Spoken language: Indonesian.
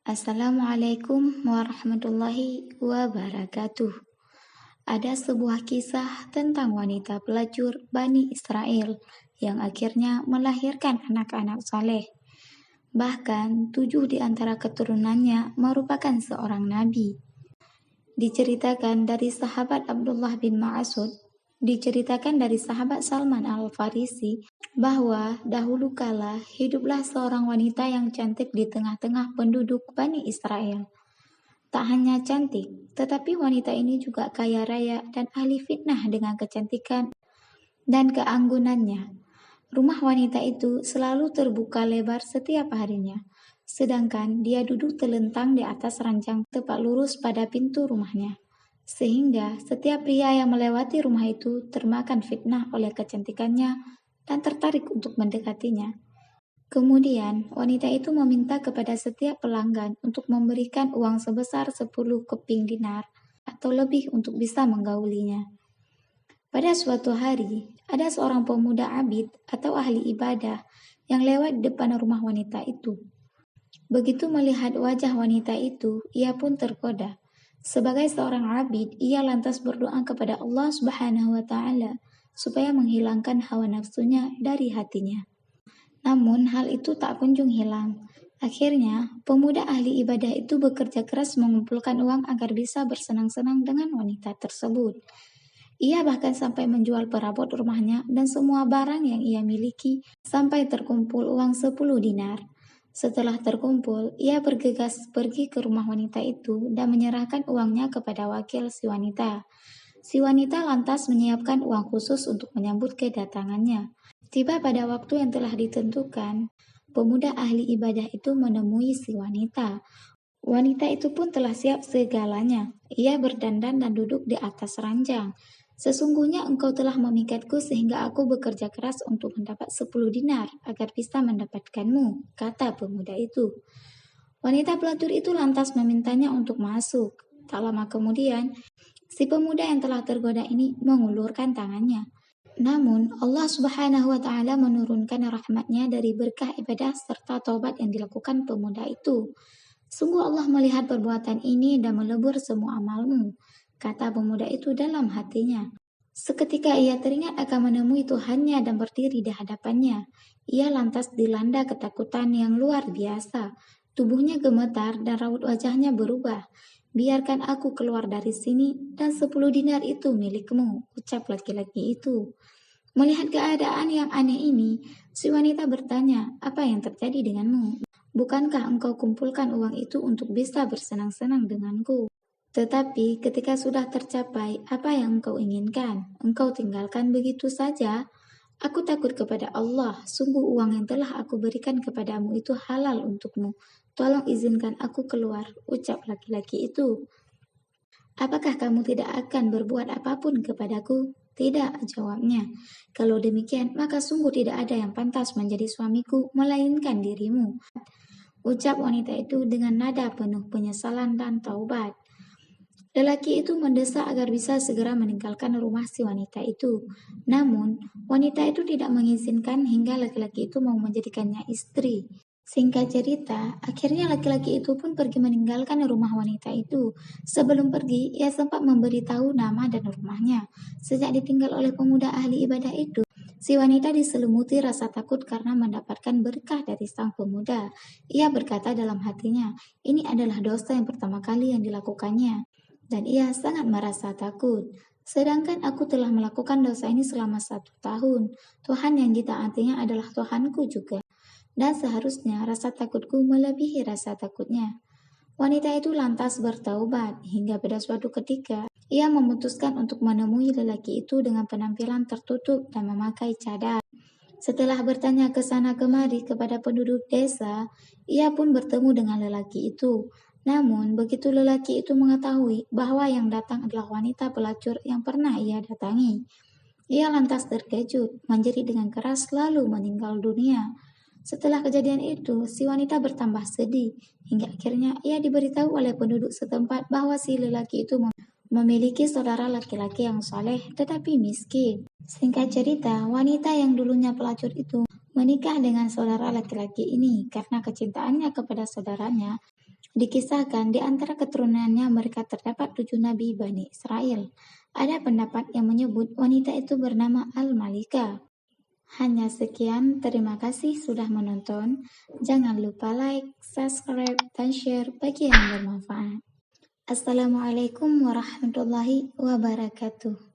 Assalamualaikum warahmatullahi wabarakatuh. Ada sebuah kisah tentang wanita pelacur Bani Israel yang akhirnya melahirkan anak-anak saleh. Bahkan 7 di antara keturunannya merupakan seorang nabi. Diceritakan dari sahabat Abdullah bin Mas'ud, diceritakan dari sahabat Salman Al-Farisi, bahwa dahulu kala hiduplah seorang wanita yang cantik di tengah-tengah penduduk Bani Israel. Tak hanya cantik, tetapi wanita ini juga kaya raya dan ahli fitnah dengan kecantikan dan keanggunannya. Rumah wanita itu selalu terbuka lebar setiap harinya, sedangkan dia duduk terlentang di atas ranjang tepat lurus pada pintu rumahnya. Sehingga setiap pria yang melewati rumah itu termakan fitnah oleh kecantikannya dan tertarik untuk mendekatinya. Kemudian, wanita itu meminta kepada setiap pelanggan untuk memberikan uang sebesar 10 keping dinar atau lebih untuk bisa menggaulinya. Pada suatu hari, ada seorang pemuda abid atau ahli ibadah yang lewat di depan rumah wanita itu. Begitu melihat wajah wanita itu, ia pun tergoda. Sebagai seorang abid, ia lantas berdoa kepada Allah Subhanahu wa Ta'ala supaya menghilangkan hawa nafsunya dari hatinya. Namun hal itu tak kunjung hilang. Akhirnya, pemuda ahli ibadah itu bekerja keras mengumpulkan uang agar bisa bersenang-senang dengan wanita tersebut. Ia bahkan sampai menjual perabot rumahnya dan semua barang yang ia miliki sampai terkumpul uang 10 dinar. Setelah terkumpul, ia bergegas pergi ke rumah wanita itu dan menyerahkan uangnya kepada wakil si wanita. Si wanita lantas menyiapkan uang khusus untuk menyambut kedatangannya. Tiba pada waktu yang telah ditentukan, pemuda ahli ibadah itu menemui si wanita. Wanita itu pun telah siap segalanya. Ia berdandan dan duduk di atas ranjang. Sesungguhnya engkau telah memikatku sehingga aku bekerja keras untuk mendapat 10 dinar agar bisa mendapatkanmu, kata pemuda itu. Wanita pelacur itu lantas memintanya untuk masuk. Tak lama kemudian, si pemuda yang telah tergoda ini mengulurkan tangannya. Namun, Allah Subhanahu wa Ta'ala menurunkan rahmatnya dari berkah ibadah serta taubat yang dilakukan pemuda itu. Sungguh Allah melihat perbuatan ini dan melebur semua amalmu, kata pemuda itu dalam hatinya. Seketika ia teringat akan menemui Tuhannya dan berdiri di hadapannya. Ia lantas dilanda ketakutan yang luar biasa. Tubuhnya gemetar dan raut wajahnya berubah. Biarkan aku keluar dari sini dan 10 dinar itu milikmu, ucap laki-laki itu. Melihat keadaan yang aneh ini, si wanita bertanya, apa yang terjadi denganmu? Bukankah engkau kumpulkan uang itu untuk bisa bersenang-senang denganku? Tetapi ketika sudah tercapai apa yang engkau inginkan, engkau tinggalkan begitu saja. Aku takut kepada Allah, sungguh uang yang telah aku berikan kepadamu itu halal untukmu. Tolong izinkan aku keluar, ucap laki-laki itu. Apakah kamu tidak akan berbuat apapun kepadaku? Tidak, jawabnya. Kalau demikian, maka sungguh tidak ada yang pantas menjadi suamiku, melainkan dirimu. Ucap wanita itu dengan nada penuh penyesalan dan taubat. Lelaki itu mendesak agar bisa segera meninggalkan rumah si wanita itu. Namun, wanita itu tidak mengizinkan hingga laki-laki itu mau menjadikannya istri. Singkat cerita, akhirnya laki-laki itu pun pergi meninggalkan rumah wanita itu. Sebelum pergi, ia sempat memberitahu nama dan rumahnya. Sejak ditinggal oleh pemuda ahli ibadah itu, si wanita diselimuti rasa takut karena mendapatkan berkah dari sang pemuda. Ia berkata dalam hatinya, ini adalah dosa yang pertama kali yang dilakukannya. Dan ia sangat merasa takut. Sedangkan aku telah melakukan dosa ini selama 1 tahun. Tuhan yang ditaatinya adalah Tuhanku juga. Dan seharusnya rasa takutku melebihi rasa takutnya. Wanita itu lantas bertaubat hingga pada suatu ketika ia memutuskan untuk menemui lelaki itu dengan penampilan tertutup dan memakai cadar. Setelah bertanya ke sana kemari kepada penduduk desa, ia pun bertemu dengan lelaki itu. Namun, begitu lelaki itu mengetahui bahwa yang datang adalah wanita pelacur yang pernah ia datangi, ia lantas terkejut, menjerit dengan keras lalu meninggal dunia. Setelah kejadian itu, si wanita bertambah sedih, hingga akhirnya ia diberitahu oleh penduduk setempat bahwa si lelaki itu memiliki saudara laki-laki yang saleh tetapi miskin. Singkat cerita, wanita yang dulunya pelacur itu menikah dengan saudara laki-laki ini karena kecintaannya kepada saudaranya. Dikisahkan di antara keturunannya mereka terdapat 7 nabi Bani Israel. Ada pendapat yang menyebut wanita itu bernama Al-Malika. Hanya sekian, terima kasih sudah menonton. Jangan lupa like, subscribe, dan share bagi yang bermanfaat. Assalamualaikum warahmatullahi wabarakatuh.